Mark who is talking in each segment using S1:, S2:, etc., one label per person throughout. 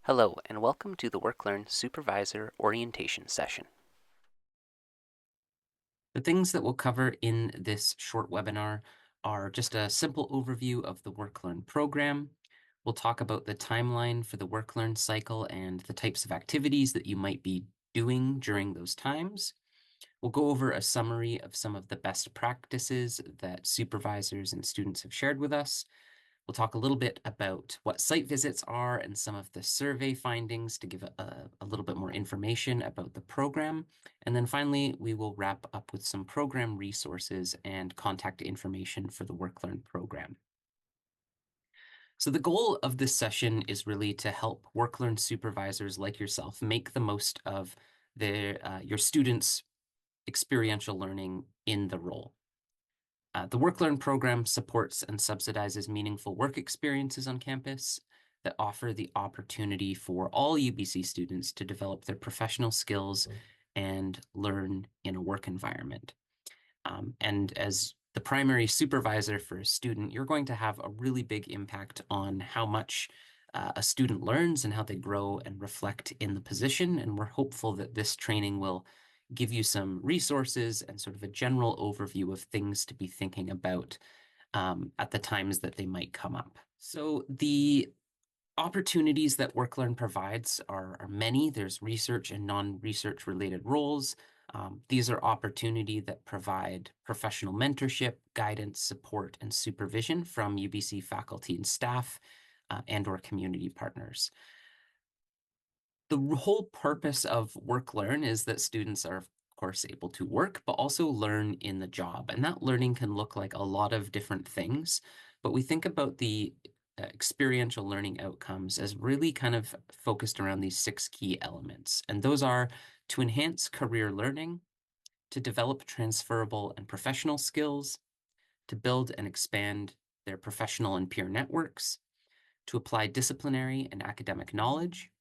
S1: Hello, and welcome to the WorkLearn Supervisor Orientation session.
S2: The things that we'll cover in this short webinar are just a simple overview of the WorkLearn program. We'll talk about the timeline for the WorkLearn cycle and the types of activities that you might be doing during those times. We'll go over a summary of some of the best practices that supervisors and students have shared with us. We'll talk a little bit about what site visits are and some of the survey findings to give a little bit more information about the program. And then finally, we will wrap up with some program resources and contact information for the WorkLearn program. So the goal of this session is really to help WorkLearn supervisors like yourself make the most of your students' experiential learning in the role. The WorkLearn program supports and subsidizes meaningful work experiences on campus that offer the opportunity for all UBC students to develop their professional skills and learn in a work environment. And as the primary supervisor for a student, you're going to have a really big impact on how much a student learns and how they grow and reflect in the position. And we're hopeful that this training will give you some resources and sort of a general overview of things to be thinking about at the times that they might come up. So the opportunities that WorkLearn provides are many. There's research and non-research related roles. These are opportunities that provide professional mentorship, guidance, support, and supervision from UBC faculty and staff and or community partners. The whole purpose of WorkLearn is that students are, of course, able to work, but also learn in the job. And that learning can look like a lot of different things. But we think about the experiential learning outcomes as really kind of focused around these 6 key elements. And those are to enhance career learning, to develop transferable and professional skills, to build and expand their professional and peer networks, to apply disciplinary and academic knowledge,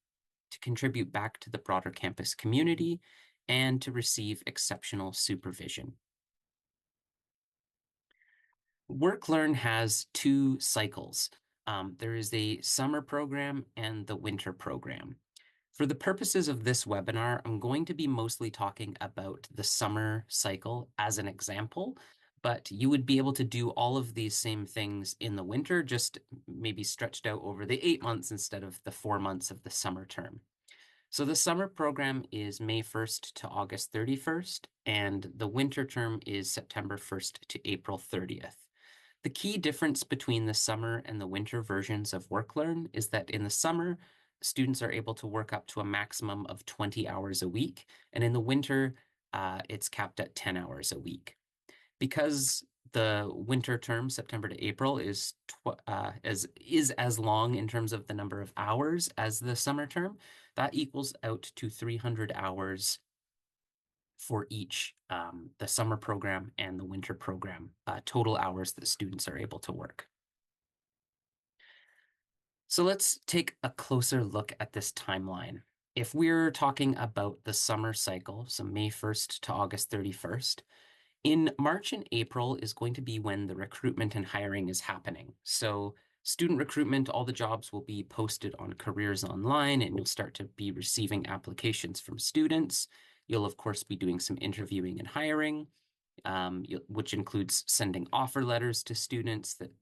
S2: to contribute back to the broader campus community, and to receive exceptional supervision. WorkLearn has 2 cycles. There is a summer program and the winter program. For the purposes of this webinar, I'm going to be mostly talking about the summer cycle as an example, but you would be able to do all of these same things in the winter, just maybe stretched out over the 8 months instead of the 4 months of the summer term. So the summer program is May 1st to August 31st, and the winter term is September 1st to April 30th. The key difference between the summer and the winter versions of WorkLearn is that in the summer, students are able to work up to a maximum of 20 hours a week, and in the winter, it's capped at 10 hours a week. Because the winter term, September to April, is as long in terms of the number of hours as the summer term, that equals out to 300 hours for each the summer program and the winter program, total hours that students are able to work. So let's take a closer look at this timeline. If we're talking about the summer cycle, so May 1st to August 31st, in March and April is going to be when the recruitment and hiring is happening. So student recruitment, all the jobs will be posted on Careers Online, and you'll start to be receiving applications from students. You'll, of course, be doing some interviewing and hiring, which includes sending offer letters to students that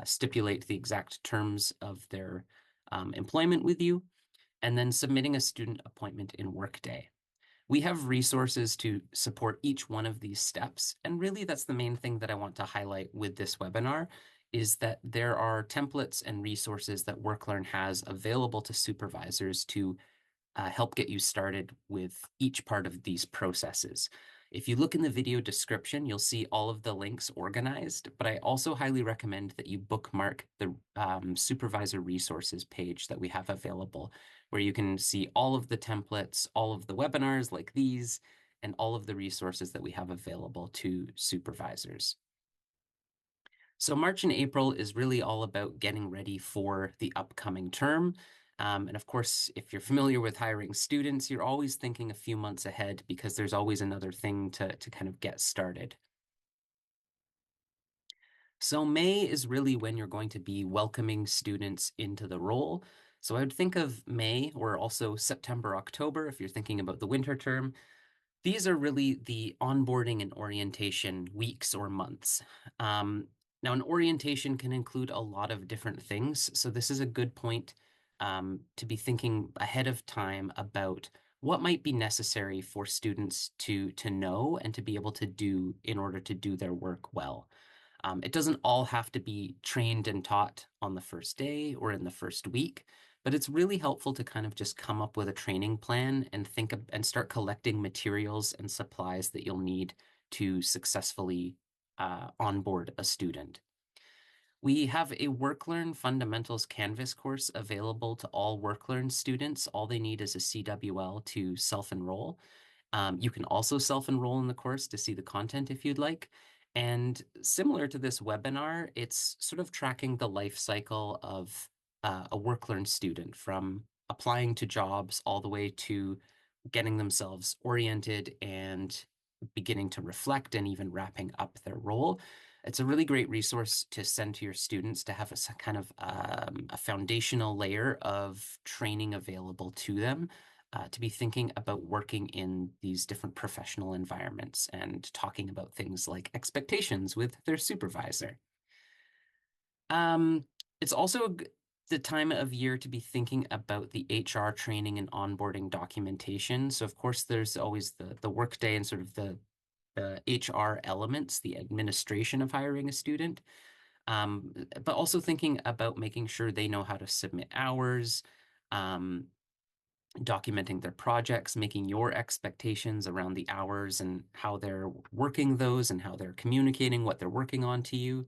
S2: stipulate the exact terms of their employment with you, and then submitting a student appointment in Workday. We have resources to support each one of these steps. And really, that's the main thing that I want to highlight with this webinar is that there are templates and resources that WorkLearn has available to supervisors to help get you started with each part of these processes. If you look in the video description, you'll see all of the links organized, but I also highly recommend that you bookmark the supervisor resources page that we have available, where you can see all of the templates, all of the webinars like these, and all of the resources that we have available to supervisors. So March and April is really all about getting ready for the upcoming term. And of course, if you're familiar with hiring students, you're always thinking a few months ahead because there's always another thing to kind of get started. So May is really when you're going to be welcoming students into the role. So I would think of May or also September, October if you're thinking about the winter term. These are really the onboarding and orientation weeks or months. Um, Now, an orientation can include a lot of different things. So this is a good point to be thinking ahead of time about what might be necessary for students to know and to be able to do in order to do their work well. It doesn't all have to be trained and taught on the first day or in the first week, but it's really helpful to kind of just come up with a training plan and and start collecting materials and supplies that you'll need to successfully onboard a student. We have a WorkLearn Fundamentals Canvas course available to all WorkLearn students. All they need is a CWL to self-enroll. You can also self-enroll in the course to see the content if you'd like. And similar to this webinar, it's sort of tracking the life cycle of a WorkLearn student from applying to jobs all the way to getting themselves oriented and beginning to reflect and even wrapping up their role. It's a really great resource to send to your students to have a kind of a foundational layer of training available to them to be thinking about working in these different professional environments and talking about things like expectations with their supervisor. Um, it's also the time of year to be thinking about the HR training and onboarding documentation. So of course, there's always the workday and sort of the HR elements, the administration of hiring a student, but also thinking about making sure they know how to submit hours, um, documenting their projects, making your expectations around the hours and how they're working those and how they're communicating what they're working on to you.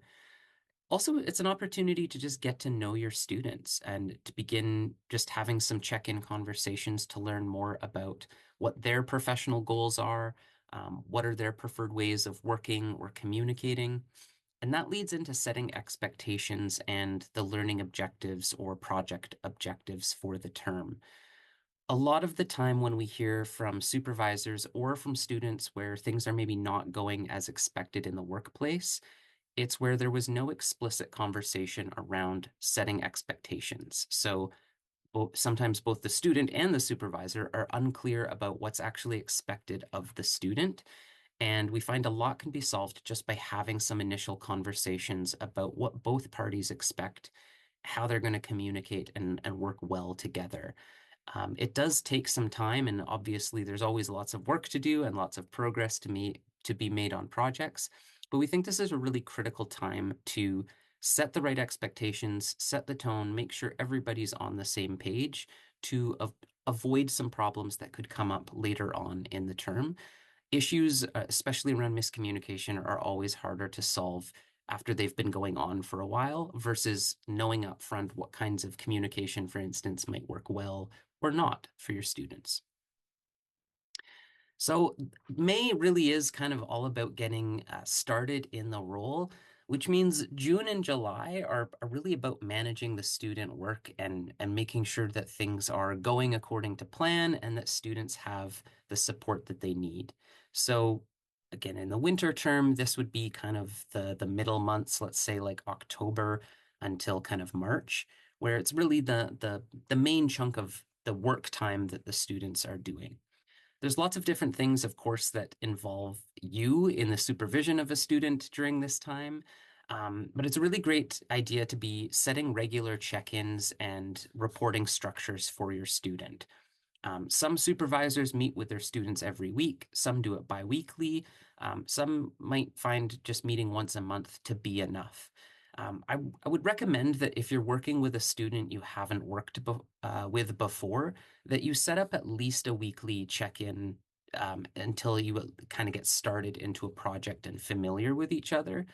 S2: Also, it's an opportunity to just get to know your students and to begin just having some check-in conversations to learn more about what their professional goals are, what are their preferred ways of working or communicating. And that leads into setting expectations and the learning objectives or project objectives for the term. A lot of the time when we hear from supervisors or from students where things are maybe not going as expected in the workplace, it's where there was no explicit conversation around setting expectations. So sometimes both the student and the supervisor are unclear about what's actually expected of the student. And we find a lot can be solved just by having some initial conversations about what both parties expect, how they're going to communicate and work well together. It does take some time, and obviously there's always lots of work to do and lots of progress to be made on projects. But we think this is a really critical time to set the right expectations, set the tone, make sure everybody's on the same page to avoid some problems that could come up later on in the term. Issues, especially around miscommunication, are always harder to solve after they've been going on for a while versus knowing upfront what kinds of communication, for instance, might work well or not for your students. So May really is kind of all about getting started in the role, which means June and July are really about managing the student work and making sure that things are going according to plan and that students have the support that they need. So again, in the winter term, this would be kind of the middle months, let's say like October until kind of March, where it's really the main chunk of the work time that the students are doing. There's lots of different things, of course, that involve you in the supervision of a student during this time. But it's a really great idea to be setting regular check-ins and reporting structures for your student. Some supervisors meet with their students every week. Some do it biweekly. Some might find just meeting once a month to be enough. I would recommend that if you're working with a student you haven't worked with before, that you set up at least a weekly check-in until you kind of get started into a project and familiar with each other.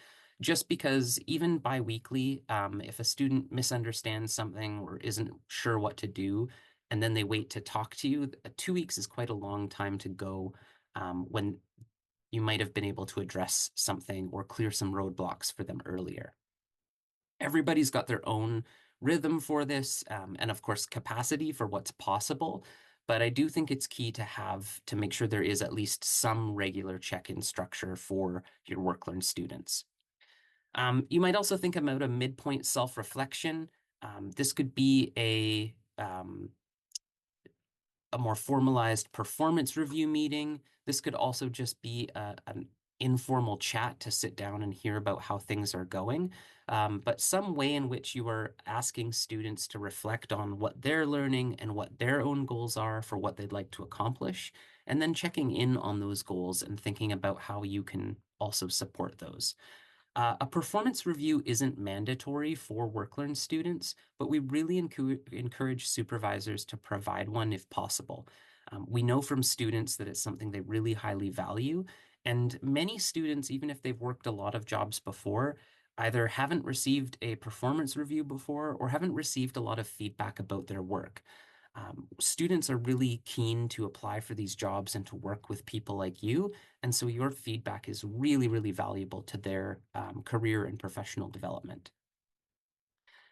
S2: Just because even bi-weekly, if a student misunderstands something or isn't sure what to do, and then they wait to talk to you, 2 weeks is quite a long time to go when you might have been able to address something or clear some roadblocks for them earlier. Everybody's got their own rhythm for this, and of course, capacity for what's possible. But I do think it's key to make sure there is at least some regular check-in structure for your WorkLearn students. You might also think about a midpoint self-reflection. This could be a more formalized performance review meeting. This could also just be an informal chat to sit down and hear about how things are going, but some way in which you are asking students to reflect on what they're learning and what their own goals are for what they'd like to accomplish, and then checking in on those goals and thinking about how you can also support those. A performance review isn't mandatory for WorkLearn students, but we really encourage supervisors to provide one if possible. We know from students that it's something they really highly value, and many students, even if they've worked a lot of jobs before, either haven't received a performance review before or haven't received a lot of feedback about their work. Students are really keen to apply for these jobs and to work with people like you. And so your feedback is really, really valuable to their career and professional development.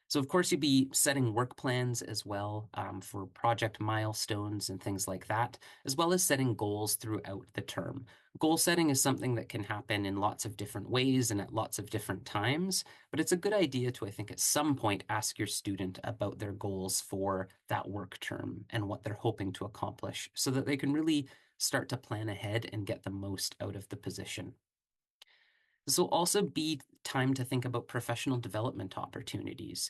S2: So of course, you'd be setting work plans as well for project milestones and things like that, as well as setting goals throughout the term. Goal setting is something that can happen in lots of different ways and at lots of different times, but it's a good idea to, I think, at some point ask your student about their goals for that work term and what they're hoping to accomplish so that they can really start to plan ahead and get the most out of the position. This will also be time to think about professional development opportunities.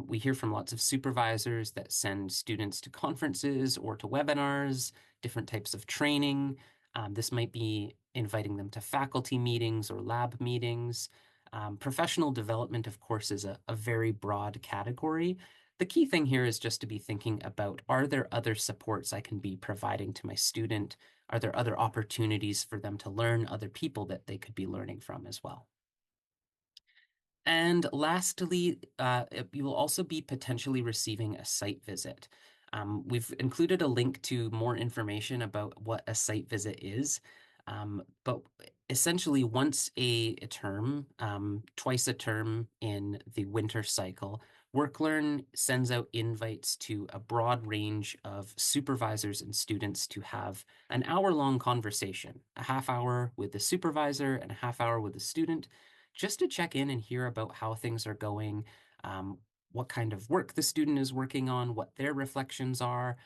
S2: We hear from lots of supervisors that send students to conferences or to webinars, different types of training. This might be inviting them to faculty meetings or lab meetings. Professional development, of course, is a very broad category. The key thing here is just to be thinking about, are there other supports I can be providing to my student? Are there other opportunities for them to learn other people that they could be learning from as well? And lastly, you will also be potentially receiving a site visit. We've included a link to more information about what a site visit is. But essentially, once a term, twice a term in the winter cycle, WorkLearn sends out invites to a broad range of supervisors and students to have an hour-long conversation, a half hour with the supervisor and a half hour with the student, just to check in and hear about how things are going, what kind of work the student is working on, what their reflections are.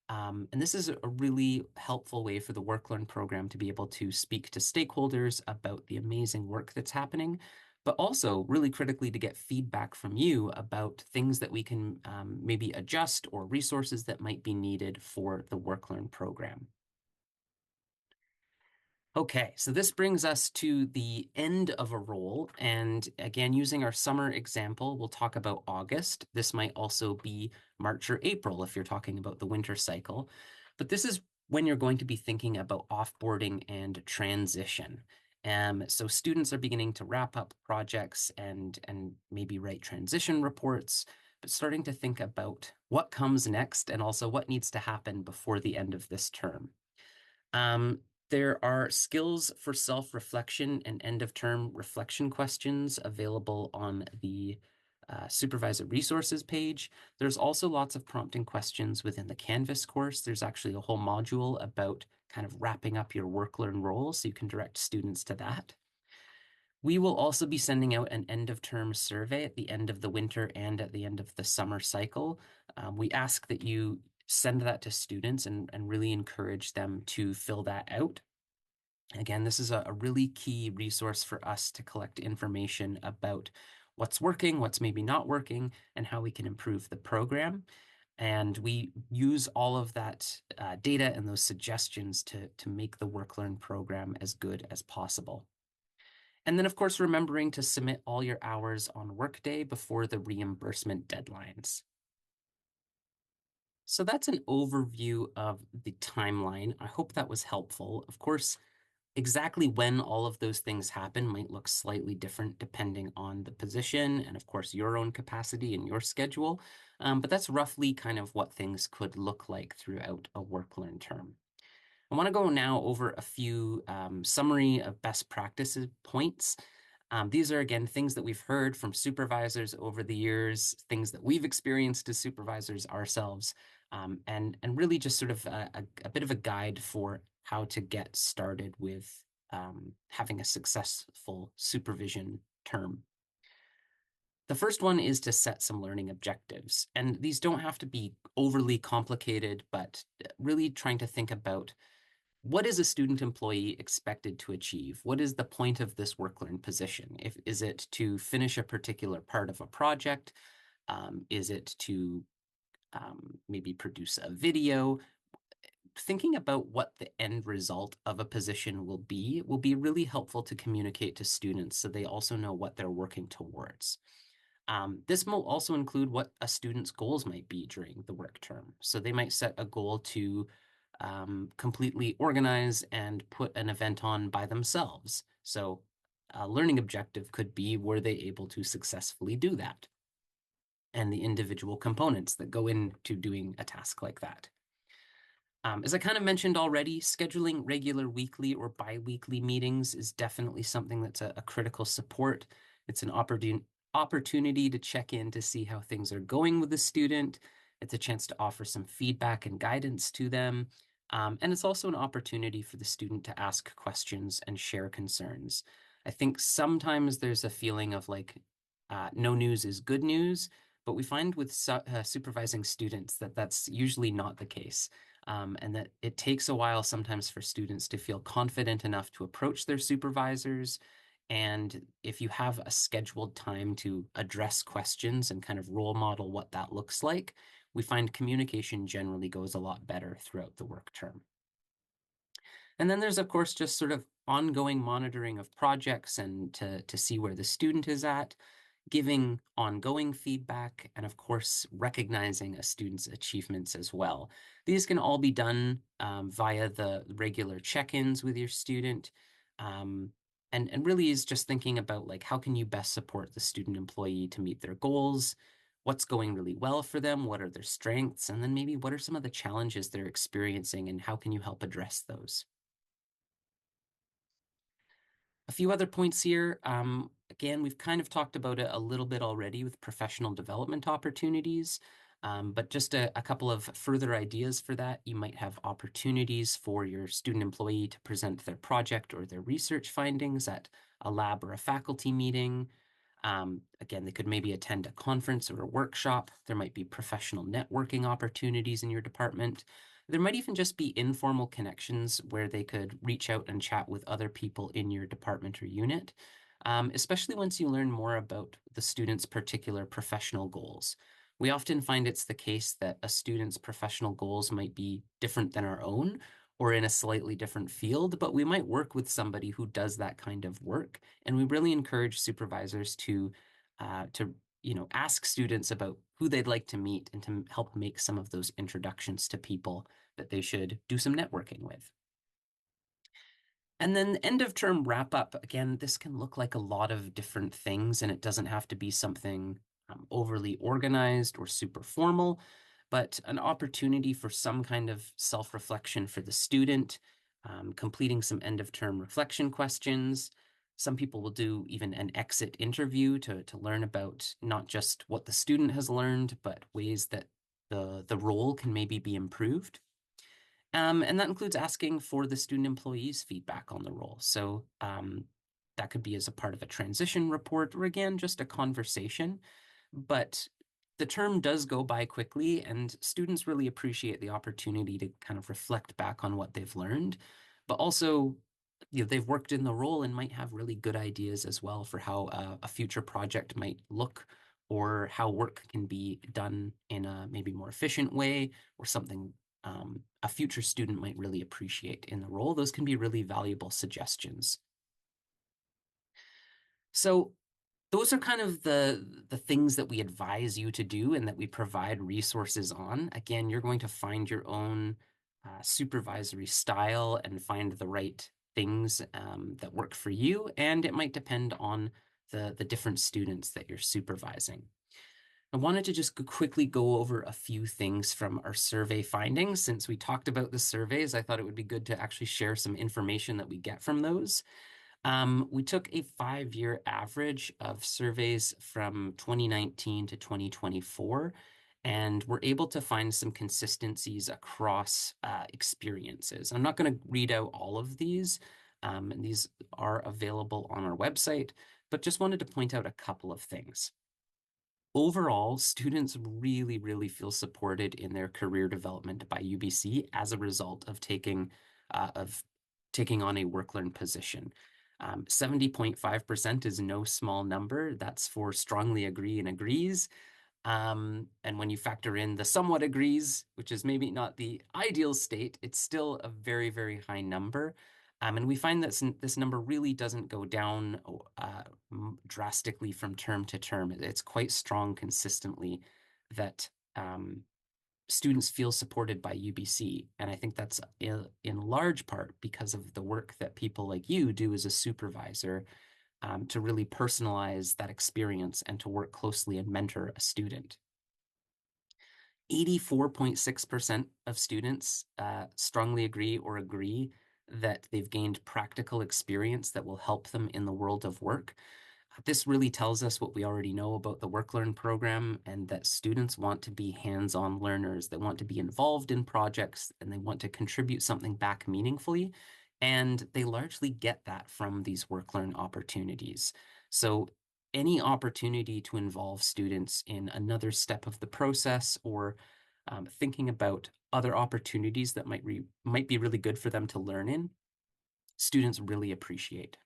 S2: And this is a really helpful way for the WorkLearn program to be able to speak to stakeholders about the amazing work that's happening, but also really critically to get feedback from you about things that we can maybe adjust or resources that might be needed for the WorkLearn program. Okay, so this brings us to the end of a role. And again, using our summer example, we'll talk about August. This might also be March or April if you're talking about the winter cycle. But this is when you're going to be thinking about offboarding and transition. So students are beginning to wrap up projects and maybe write transition reports, but starting to think about what comes next and also what needs to happen before the end of this term. Um, there are skills for self-reflection and end-of-term reflection questions available on the Supervisor resources page. There's also lots of prompting questions within the Canvas course. There's actually a whole module about kind of wrapping up your work-learn role, so you can direct students to that. We will also be sending out an end-of-term survey at the end of the winter and at the end of the summer cycle. We ask that you send that to students and really encourage them to fill that out. Again, this is a really key resource for us to collect information about what's working, what's maybe not working, and how we can improve the program. And we use all of that data and those suggestions to make the WorkLearn program as good as possible. And then, of course, remembering to submit all your hours on Workday before the reimbursement deadlines. So that's an overview of the timeline. I hope that was helpful. Of course, exactly when all of those things happen might look slightly different depending on the position and, of course, your own capacity and your schedule. But that's roughly kind of what things could look like throughout a WorkLearn term. I want to go now over a few summary of best practices points. These are, again, things that we've heard from supervisors over the years, things that we've experienced as supervisors ourselves, and really just sort of a bit of a guide for how to get started with having a successful supervision term. The first one is to set some learning objectives. And these don't have to be overly complicated, but really trying to think about what is a student employee expected to achieve? What is the point of this work learn position? Is it to finish a particular part of a project? Is it to maybe produce a video? Thinking about what the end result of a position will be really helpful to communicate to students so they also know what they're working towards. This will also include what a student's goals might be during the work term. So they might set a goal to completely organize and put an event on by themselves. So a learning objective could be, were they able to successfully do that? And the individual components that go into doing a task like that. As I kind of mentioned already, scheduling regular weekly or bi-weekly meetings is definitely something that's a critical support. It's an opportunity to check in to see how things are going with the student. It's a chance to offer some feedback and guidance to them. And it's also an opportunity for the student to ask questions and share concerns. I think sometimes there's a feeling of like, no news is good news, but we find with supervising students that that's usually not the case. And that it takes a while sometimes for students to feel confident enough to approach their supervisors. And if you have a scheduled time to address questions and kind of role model what that looks like, we find communication generally goes a lot better throughout the work term. And then there's, of course, just sort of ongoing monitoring of projects and to see where the student is at, giving ongoing feedback, and of course, recognizing a student's achievements as well. These can all be done via the regular check-ins with your student. And really is just thinking about like, how can you best support the student employee to meet their goals? What's going really well for them? What are their strengths? And then maybe what are some of the challenges they're experiencing and how can you help address those? A few other points here. Again, we've kind of talked about it a little bit already with professional development opportunities, but just a couple of further ideas for that. You might have opportunities for your student employee to present their project or their research findings at a lab or a faculty meeting. Again, they could maybe attend a conference or a workshop. There might be professional networking opportunities in your department. There might even just be informal connections where they could reach out and chat with other people in your department or unit, especially once you learn more about the student's particular professional goals. We often find it's the case that a student's professional goals might be different than our own or in a slightly different field, but we might work with somebody who does that kind of work. And we really encourage supervisors to ask students about who they'd like to meet and to help make some of those introductions to people that they should do some networking with. And then end of term wrap up, again, this can look like a lot of different things, and it doesn't have to be something overly organized or super formal, but an opportunity for some kind of self-reflection for the student, completing some end of term reflection questions. Some people will do even an exit interview to learn about not just what the student has learned, but ways that the role can maybe be improved. And that includes asking for the student employees' feedback on the role. So that could be as a part of a transition report or again, just a conversation. But the term does go by quickly and students really appreciate the opportunity to kind of reflect back on what they've learned, but also they've worked in the role and might have really good ideas as well for how a future project might look or how work can be done in a maybe more efficient way or something a future student might really appreciate in the role. Those can be really valuable suggestions. So those are kind of the things that we advise you to do and that we provide resources on. Again, you're going to find your own supervisory style and find the right things that work for you, and it might depend on the different students that you're supervising. I wanted to just quickly go over a few things from our survey findings. Since we talked about the surveys, I thought it would be good to actually share some information that we get from those. We took a 5-year average of surveys from 2019 to 2024, and we're able to find some consistencies across experiences. I'm not going to read out all of these, and these are available on our website, but just wanted to point out a couple of things. Overall, students really, really feel supported in their career development by UBC as a result of taking on a work learn position. 70.5% is no small number. That's for strongly agree and agrees. And when you factor in the somewhat agrees, which is maybe not the ideal state, it's still a very, very high number. And we find that this number really doesn't go down drastically from term to term. It's quite strong consistently that students feel supported by UBC. And I think that's in large part because of the work that people like you do as a supervisor to really personalize that experience and to work closely and mentor a student. 84.6% of students strongly agree or agree that they've gained practical experience that will help them in the world of work. This really tells us what we already know about the Work Learn program and that students want to be hands-on learners. They want to be involved in projects and they want to contribute something back meaningfully. And they largely get that from these Work Learn opportunities. So any opportunity to involve students in another step of the process or thinking about other opportunities that might be really good for them to learn in, students really appreciate.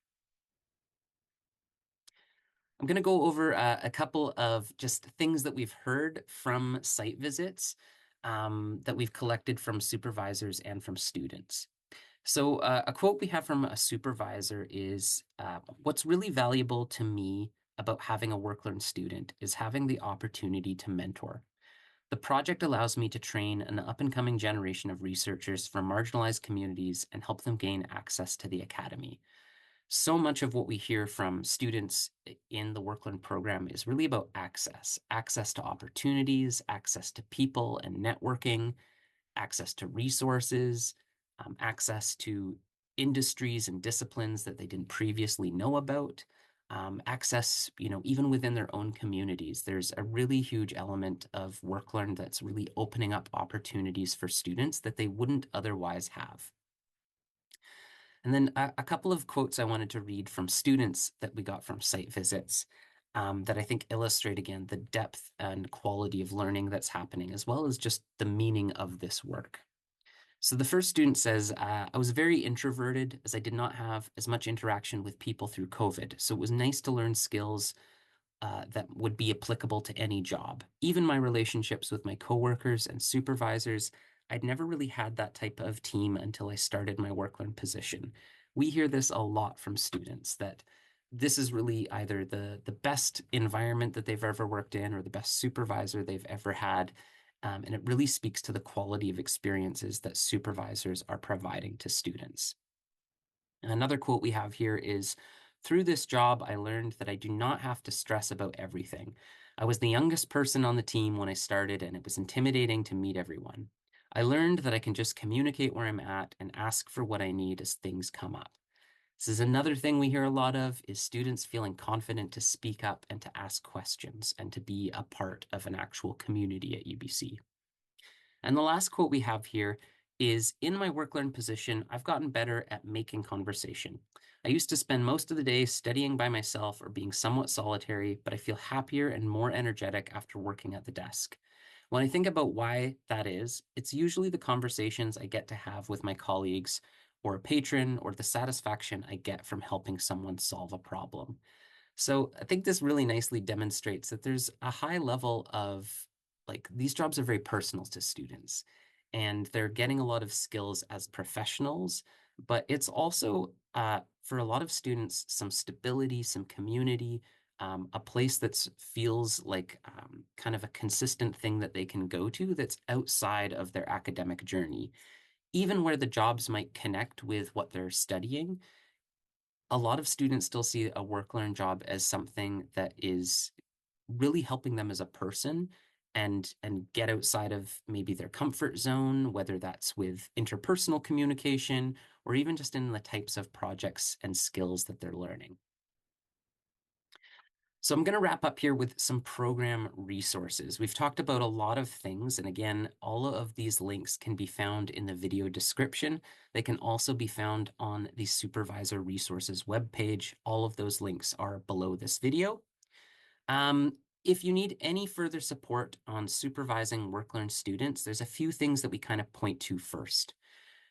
S2: I'm going to go over a couple of just things that we've heard from site visits that we've collected from supervisors and from students. So a quote we have from a supervisor is, what's really valuable to me about having a work learn student is having the opportunity to mentor. The project allows me to train an up-and-coming generation of researchers from marginalized communities and help them gain access to the academy. So much of what we hear from students in the Work Learn program is really about access to opportunities, access to people and networking, access to resources, access to industries and disciplines that they didn't previously know about, access, even within their own communities. There's a really huge element of Work Learn that's really opening up opportunities for students that they wouldn't otherwise have. And then a couple of quotes I wanted to read from students that we got from site visits that I think illustrate, again, the depth and quality of learning that's happening, as well as just the meaning of this work. So the first student says, I was very introverted as I did not have as much interaction with people through COVID. So it was nice to learn skills that would be applicable to any job. Even my relationships with my coworkers and supervisors, I'd never really had that type of team until I started my work learn position. We hear this a lot from students that this is really either the best environment that they've ever worked in or the best supervisor they've ever had. And it really speaks to the quality of experiences that supervisors are providing to students. Another quote we have here is, through this job, I learned that I do not have to stress about everything. I was the youngest person on the team when I started, and it was intimidating to meet everyone. I learned that I can just communicate where I'm at and ask for what I need as things come up. This is another thing we hear a lot of is students feeling confident to speak up and to ask questions and to be a part of an actual community at UBC. And the last quote we have here is, in my work learn position, I've gotten better at making conversation. I used to spend most of the day studying by myself or being somewhat solitary, but I feel happier and more energetic after working at the desk. When I think about why that is, it's usually the conversations I get to have with my colleagues or a patron or the satisfaction I get from helping someone solve a problem. So I think this really nicely demonstrates that there's a high level of these jobs are very personal to students and they're getting a lot of skills as professionals, but it's also for a lot of students, some stability, some community, a place that feels like kind of a consistent thing that they can go to that's outside of their academic journey. Even where the jobs might connect with what they're studying, a lot of students still see a work learn job as something that is really helping them as a person and get outside of maybe their comfort zone, whether that's with interpersonal communication or even just in the types of projects and skills that they're learning. So I'm going to wrap up here with some program resources. We've talked about a lot of things, and again, all of these links can be found in the video description. They can also be found on the Supervisor Resources webpage. All of those links are below this video. If you need any further support on supervising work-learn students, there's a few things that we kind of point to first.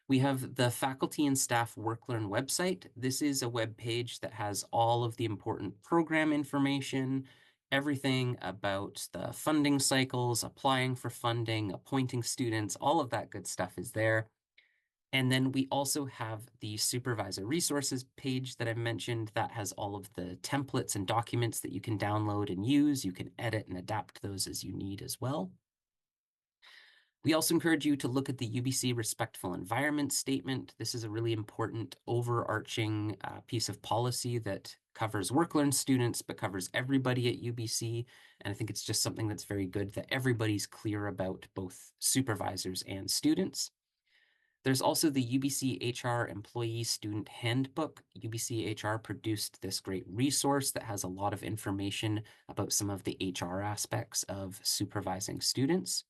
S2: We have the faculty and staff WorkLearn website. This is a web page that has all of the important program information, everything about the funding cycles, applying for funding, appointing students, all of that good stuff is there. And then we also have the supervisor resources page that I mentioned that has all of the templates and documents that you can download and use. You can edit and adapt those as you need as well. We also encourage you to look at the UBC Respectful Environment Statement. This is a really important overarching piece of policy that covers work-learn students, but covers everybody at UBC. And I think it's just something that's very good that everybody's clear about, both supervisors and students. There's also the UBC HR Employee Student Handbook. UBC HR produced this great resource that has a lot of information about some of the HR aspects of supervising students.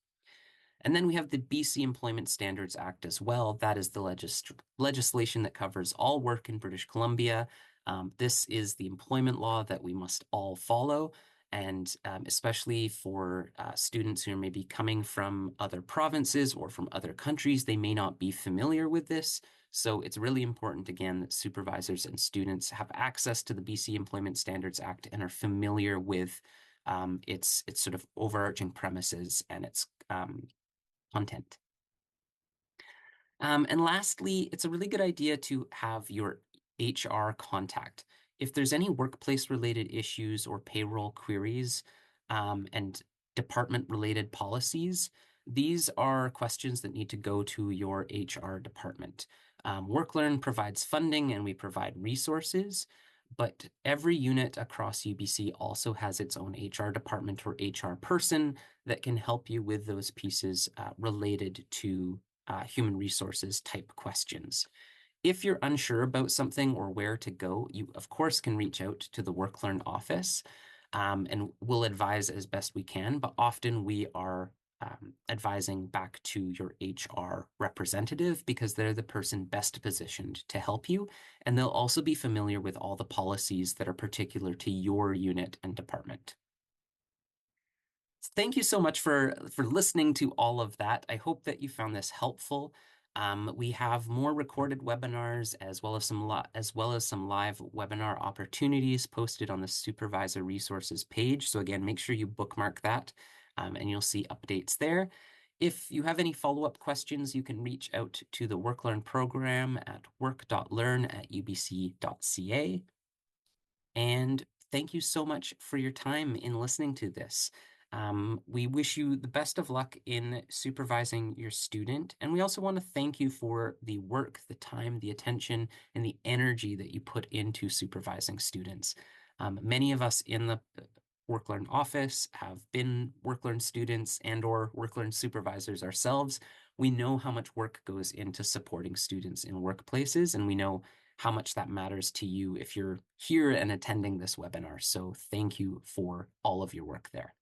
S2: And then we have the BC Employment Standards Act as well. That is the legislation that covers all work in British Columbia. This is the employment law that we must all follow. And especially for students who are maybe coming from other provinces or from other countries, they may not be familiar with this. So it's really important, again, that supervisors and students have access to the BC Employment Standards Act and are familiar with its sort of overarching premises and its content. And lastly, it's a really good idea to have your HR contact. If there's any workplace-related issues or payroll queries and department-related policies, these are questions that need to go to your HR department. WorkLearn provides funding and we provide resources, but every unit across UBC also has its own HR department or HR person that can help you with those pieces related to human resources type questions. If you're unsure about something or where to go, you of course can reach out to the WorkLearn office and we'll advise as best we can, but often we are advising back to your HR representative because they're the person best positioned to help you, and they'll also be familiar with all the policies that are particular to your unit and department. Thank you so much for listening to all of that. I hope that you found this helpful. We have more recorded webinars as well as some live webinar opportunities posted on the Supervisor Resources page. So again, make sure you bookmark that and you'll see updates there. If you have any follow-up questions, you can reach out to the WorkLearn program at work.learn@ubc.ca. And thank you so much for your time in listening to this. We wish you the best of luck in supervising your student. And we also want to thank you for the work, the time, the attention, and the energy that you put into supervising students. Many of us in the WorkLearn office have been WorkLearn students and or WorkLearn supervisors ourselves. We know how much work goes into supporting students in workplaces, and we know how much that matters to you if you're here and attending this webinar. So thank you for all of your work there.